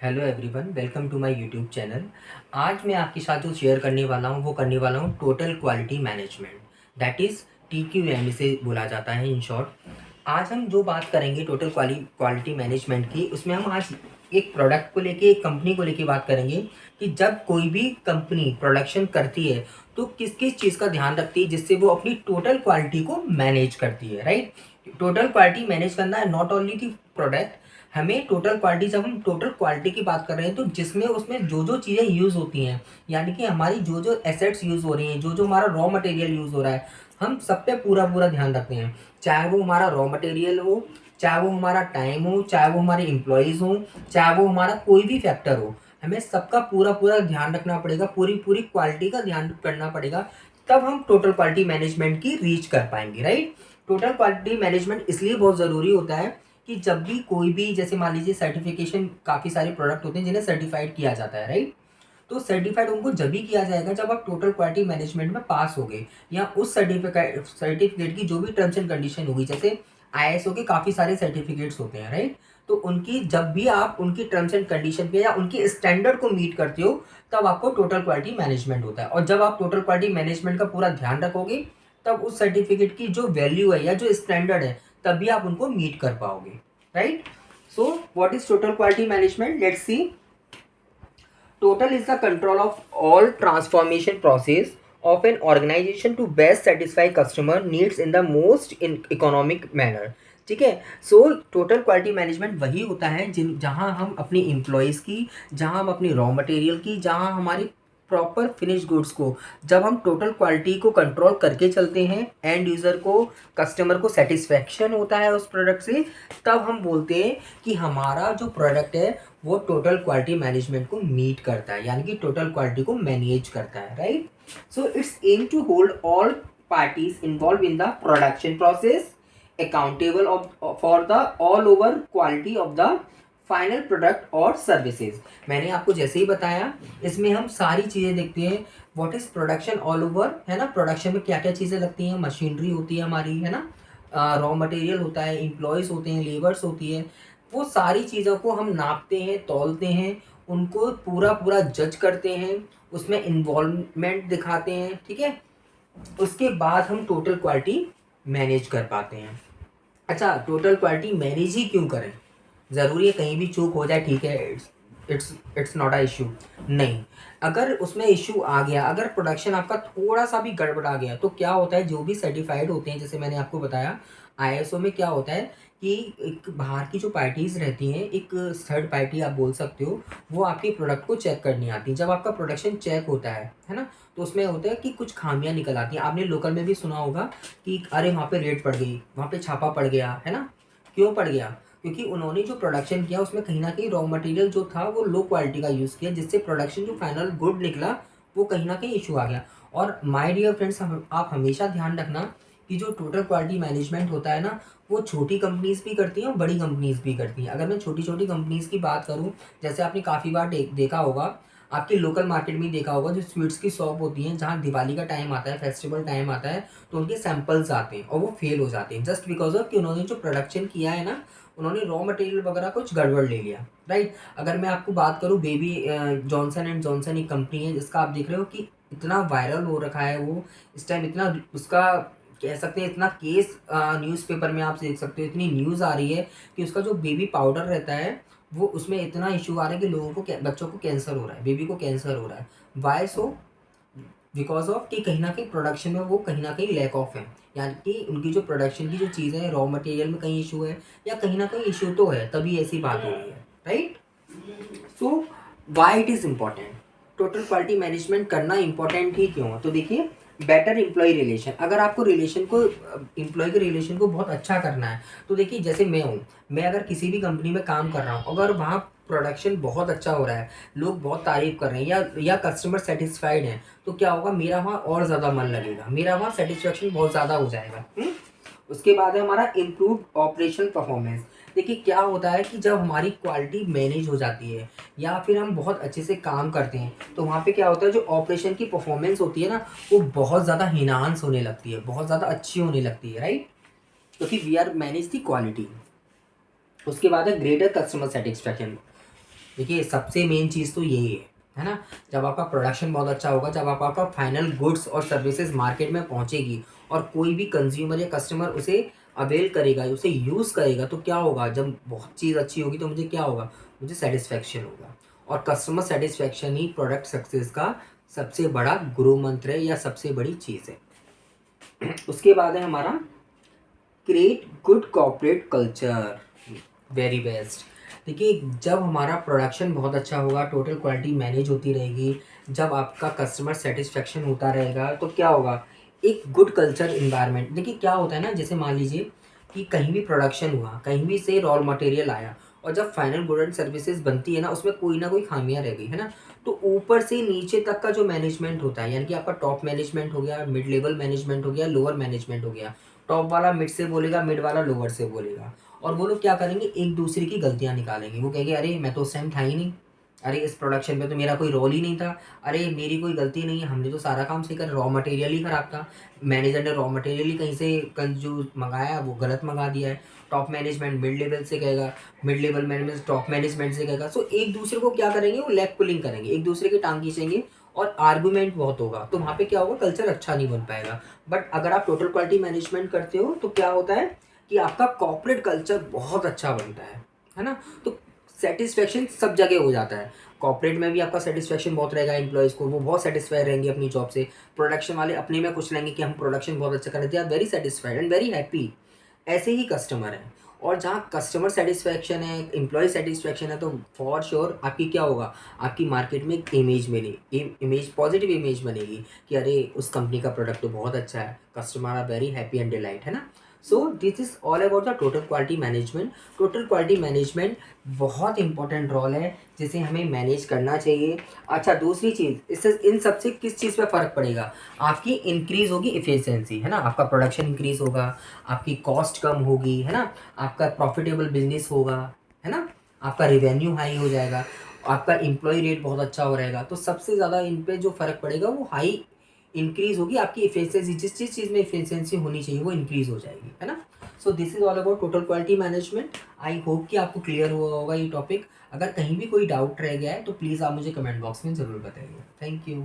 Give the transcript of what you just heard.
Hello everyone, welcome to my YouTube channel. आज मैं आपके साथ जो शेयर करने वाला हूँ वो करने वाला हूँ total quality management, that is TQM इसे बोला जाता है इन शॉर्ट। आज हम जो बात करेंगे टोटल क्वालिटी मैनेजमेंट की, उसमें हम आज एक प्रोडक्ट को लेके, एक कंपनी को लेके बात करेंगे कि जब कोई भी कंपनी प्रोडक्शन करती है तो किस किस चीज़ का ध्यान रखती है जिससे वो अपनी टोटल क्वालिटी को मैनेज करती है, राइट। टोटल क्वालिटी मैनेज करना है, नॉट ओनली दी प्रोडक्ट। हमें टोटल क्वालिटी, जब हम टोटल क्वालिटी की बात कर रहे हैं तो जिसमें उसमें जो जो चीज़ें यूज़ होती हैं, यानी कि हमारी जो जो एसेट्स यूज़ हो रही हैं, जो जो हमारा रॉ मटेरियल यूज़ हो रहा है, हम सब पे पूरा पूरा ध्यान रखते हैं। चाहे वो हमारा रॉ मटेरियल हो, चाहे वो हमारा टाइम हो, चाहे वो हमारे एम्प्लॉयज़ हो, चाहे वो हमारा कोई भी फैक्टर हो, हमें सबका पूरा पूरा ध्यान रखना पड़ेगा, पूरी पूरी क्वालिटी का ध्यान करना पड़ेगा। तब हम टोटल क्वालिटी मैनेजमेंट की रीच कर पाएंगे, राइट। टोटल क्वालिटी मैनेजमेंट इसलिए बहुत ज़रूरी होता है कि जब भी कोई भी, जैसे मान लीजिए सर्टिफिकेशन, काफ़ी सारे प्रोडक्ट होते हैं जिन्हें सर्टिफाइड किया जाता है, राइट। तो सर्टिफाइड उनको जब भी किया जाएगा जब आप टोटल क्वालिटी मैनेजमेंट में पास हो गए, या उस सर्टिफिकेट की जो भी टर्म्स एंड कंडीशन होगी, जैसे ISO के काफ़ी सारे सर्टिफिकेट्स होते हैं, राइट। तो उनकी जब भी आप उनकी टर्म्स एंड कंडीशन पे या उनकी स्टैंडर्ड को मीट करते हो, तब आपको टोटल क्वालिटी मैनेजमेंट होता है। और जब आप टोटल क्वालिटी मैनेजमेंट का पूरा ध्यान रखोगे, तब उस सर्टिफिकेट की जो वैल्यू है या जो स्टैंडर्ड है, तभी आप उनको मीट कर पाओगे, right. So what is total quality management? Let's see. Total is the control of all transformation process of an organization to best satisfy customer needs in the most economic manner। ठीक है। So total quality management वही होता है जहाँ हम अपनी employees की, जहाँ हम अपनी रॉ मटेरियल की, जहाँ हमारी प्रॉपर फिनिश गुड्स को, जब हम टोटल क्वालिटी को कंट्रोल करके चलते हैं, एंड यूज़र को, कस्टमर को सेटिस्फेक्शन होता है उस प्रोडक्ट से, तब हम बोलते हैं कि हमारा जो प्रोडक्ट है वो टोटल क्वालिटी मैनेजमेंट को मीट करता है, यानी कि टोटल क्वालिटी को मैनेज करता है, right. So it's aim to hold all parties involve in the production process accountable for the all over quality of the final product और सर्विसेज। मैंने आपको जैसे ही बताया, इसमें हम सारी चीज़ें देखते हैं। What is production all over, है ना। प्रोडक्शन में क्या क्या चीज़ें लगती हैं, मशीनरी होती है हमारी, है ना, रॉ मटेरियल होता है, एम्प्लॉयज़ होते हैं, लेबर्स होती है। वो सारी चीज़ों को हम नापते हैं, तौलते हैं, उनको पूरा पूरा जज करते हैं, उसमें इन्वॉल्वमेंट दिखाते हैं, ठीक है। उसके बाद हम टोटल क्वालिटी मैनेज कर पाते हैं। अच्छा, टोटल क्वालिटी मैनेज ही क्यों करें? ज़रूरी है कहीं भी चूक हो जाए, ठीक है, इट्स नॉट अ इशू। नहीं, अगर उसमें इशू आ गया, अगर प्रोडक्शन आपका थोड़ा सा भी गड़बड़ा गया, तो क्या होता है, जो भी सर्टिफाइड होते हैं, जैसे मैंने आपको बताया, ISO में क्या होता है कि एक बाहर की जो पार्टीज़ रहती हैं, एक थर्ड पार्टी आप बोल सकते हो, वो आपके प्रोडक्ट को चेक करनी आती है। जब आपका प्रोडक्शन चेक होता है ना, तो उसमें होता है कि कुछ खामियां निकल आती हैं। आपने लोकल में भी सुना होगा कि अरे वहाँ पे रेड पड़ गई, वहाँ पे छापा पड़ गया, है ना। क्यों पड़ गया? क्योंकि उन्होंने जो प्रोडक्शन किया उसमें कहीं न कहीं रॉ मटेरियल जो था वो लो क्वालिटी का यूज़ किया, जिससे प्रोडक्शन जो फाइनल गुड निकला वो कहीं न कहीं इश्यू आ गया। और माय डियर फ्रेंड्स, आप हमेशा ध्यान रखना कि जो टोटल क्वालिटी मैनेजमेंट होता है ना, वो छोटी कंपनीज़ भी करती हैं और बड़ी कंपनीज़ भी करती हैं। अगर मैं छोटी-छोटी कंपनीज़ की बात करूँ, जैसे आपने काफ़ी बार देखा होगा, आपके लोकल मार्केट में ही देखा होगा, जो स्वीट्स की शॉप होती हैं, जहाँ दिवाली का टाइम आता है, फेस्टिवल टाइम आता है, तो उनके सैंपल्स आते हैं और वो फेल हो जाते हैं, जस्ट बिकॉज़ ऑफ कि उन्होंने जो प्रोडक्शन किया है ना, उन्होंने रॉ मटेरियल वगैरह कुछ गड़बड़ ले लिया, राइट। अगर मैं आपको बात करूँ, बेबी जॉनसन एंड जॉनसन एक कंपनी है जिसका आप देख रहे हो कि इतना वायरल हो रखा है वो, इस टाइम इतना उसका, कह सकते हैं इतना केस न्यूज़पेपर में आप देख सकते हो, इतनी न्यूज़ आ रही है कि उसका जो बेबी पाउडर रहता है, वो उसमें इतना इशू आ रहा है कि लोगों को, बच्चों को कैंसर हो रहा है, बेबी को कैंसर हो रहा है। Y so? बिकॉज ऑफ कि कहीं न कहीं प्रोडक्शन में वो कहीं न कहीं लैक ऑफ है। यानी कि उनकी जो प्रोडक्शन की जो चीज़ें हैं, रॉ मटेरियल में कहीं इशू है, या कहीं न कहीं इशू तो है, तभी ऐसी बात हो रही है, right. So why it is important? Total quality management करना इम्पोर्टेंट ही क्यों है? तो देखिए, बेटर एम्प्लॉय रिलेशन, अगर आपको रिलेशन को, एम्प्लॉय के रिलेशन को बहुत अच्छा करना है, तो देखिए जैसे मैं हूँ, मैं अगर किसी भी कंपनी में काम कर रहा हूँ, अगर वहाँ प्रोडक्शन बहुत अच्छा हो रहा है, लोग बहुत तारीफ़ कर रहे हैं, या कस्टमर सेटिस्फाइड हैं, तो क्या होगा, मेरा वहाँ और ज़्यादा मन लगेगा, मेरा वहाँ सेटिस्फेक्शन बहुत ज़्यादा हो जाएगा। उसके बाद है हमारा इम्प्रूव ऑपरेशनल परफॉर्मेंस। देखिए क्या होता है कि जब हमारी क्वालिटी मैनेज हो जाती है, या फिर हम बहुत अच्छे से काम करते हैं, तो वहाँ पे क्या होता है, जो ऑपरेशन की परफॉर्मेंस होती है ना, वो बहुत ज़्यादा इन्हांस होने लगती है, बहुत ज़्यादा अच्छी होने लगती है, राइट। क्योंकि we are manage the quality. उसके बाद है ग्रेटर कस्टमर सेटिस्फैक्शन। देखिए सबसे मेन चीज़ तो यही है ना? जब आपका प्रोडक्शन बहुत अच्छा होगा, जब आपका फाइनल गुड्स और सर्विसेज मार्केट में पहुँचेगी और कोई भी कंज्यूमर या कस्टमर उसे अवेल करेगा, उसे यूज़ करेगा, तो क्या होगा? जब बहुत चीज़ अच्छी होगी तो मुझे क्या होगा? मुझे सैटिस्फैक्शन होगा, और कस्टमर सैटिस्फैक्शन ही प्रोडक्ट सक्सेस का सबसे बड़ा गुरु मंत्र है या सबसे बड़ी चीज़ है। उसके बाद है हमारा create good corporate culture, very best. देखिए जब हमारा प्रोडक्शन बहुत अच्छा होगा, टोटल क्वालिटी मैनेज होती रहेगी, जब आपका कस्टमर सेटिस्फेक्शन होता रहेगा, तो क्या होगा? एक गुड कल्चर इन्वायरमेंट। देखिए क्या होता है ना, जैसे मान लीजिए कि कहीं भी प्रोडक्शन हुआ, कहीं भी से रॉ मटेरियल आया, और जब फाइनल गुड एंड सर्विसेज बनती है ना, उसमें कोई ना कोई खामियां रह गई है ना, तो ऊपर से नीचे तक का जो मैनेजमेंट होता है, यानी कि आपका टॉप मैनेजमेंट हो गया, मिड लेवल मैनेजमेंट हो गया, लोअर मैनेजमेंट हो गया। टॉप वाला मिड से बोलेगा, मिड वाला लोअर से बोलेगा, और वो लोग क्या करेंगे? एक दूसरे की गलतियाँ निकालेंगे। वो कहेंगे अरे मैं तो उस टाइम था ही नहीं, अरे इस प्रोडक्शन पे तो मेरा कोई रोल ही नहीं था, अरे मेरी कोई गलती नहीं है, हमने तो सारा काम सही कर, रॉ मटेरियल ही खराब था, मैनेजर ने रॉ मटेरियल ही कहीं से जो मंगाया वो गलत मंगा दिया है। टॉप मैनेजमेंट मिड लेवल से कहेगा, mid level management top management से कहेगा। सो एक दूसरे को क्या करेंगे? वो लेग पुलिंग करेंगे, एक दूसरे की टांग खींचेंगे, और आर्गुमेंट बहुत होगा, तो वहाँ पे क्या होगा? कल्चर अच्छा नहीं बन पाएगा। बट अगर आप टोटल क्वालिटी मैनेजमेंट करते हो तो क्या होता है कि आपका कॉर्पोरेट कल्चर बहुत अच्छा बनता है ना? तो सेटिस्फेक्शन सब जगह हो जाता है। कॉर्पोरेट में भी आपका सेटिस्फेक्शन बहुत रहेगा एम्प्लॉइज़ को, वो बहुत सेटिस्फाई रहेंगे अपनी जॉब से। प्रोडक्शन वाले अपने में खुश रहेंगे कि हम प्रोडक्शन बहुत अच्छा कर रहे थे, are very satisfied and very happy. ऐसे ही कस्टमर हैं, और जहाँ कस्टमर सेटिस्फेक्शन है, एम्प्लॉय सेटिस्फेक्शन है, तो फॉर श्योर आपकी क्या होगा? आपकी मार्केट में एक इमेज बनेगी, इमेज पॉजिटिव इमेज बनेगी कि अरे उस कंपनी का प्रोडक्ट तो बहुत अच्छा है, customer are very happy and delight, है ना? So this is all about the total quality management. Total quality management बहुत इंपॉर्टेंट रोल है जिसे हमें मैनेज करना चाहिए। अच्छा दूसरी चीज़, इससे इन सबसे किस चीज़ पे फ़र्क पड़ेगा? आपकी इंक्रीज़ होगी इफ़िशिएंसी, है ना? आपका प्रोडक्शन इंक्रीज़ होगा, आपकी कॉस्ट कम होगी, है ना? आपका प्रॉफिटेबल बिजनेस होगा, है ना? आपका रिवेन्यू हाई हो जाएगा, आपका एम्प्लॉय रेट बहुत अच्छा हो रहेगा। तो सबसे ज़्यादा इन पे जो फ़र्क पड़ेगा वो हाई इंक्रीज़ होगी आपकी एफिशिएंसी, जिस जिस चीज़ में एफिशिएंसी होनी चाहिए वो इंक्रीज़ हो जाएगी, है ना? So this is all about total quality management. I hope कि आपको क्लियर हुआ होगा ये टॉपिक। अगर कहीं भी कोई डाउट रह गया है तो प्लीज़ आप मुझे कमेंट बॉक्स में ज़रूर बताइए। Thank you.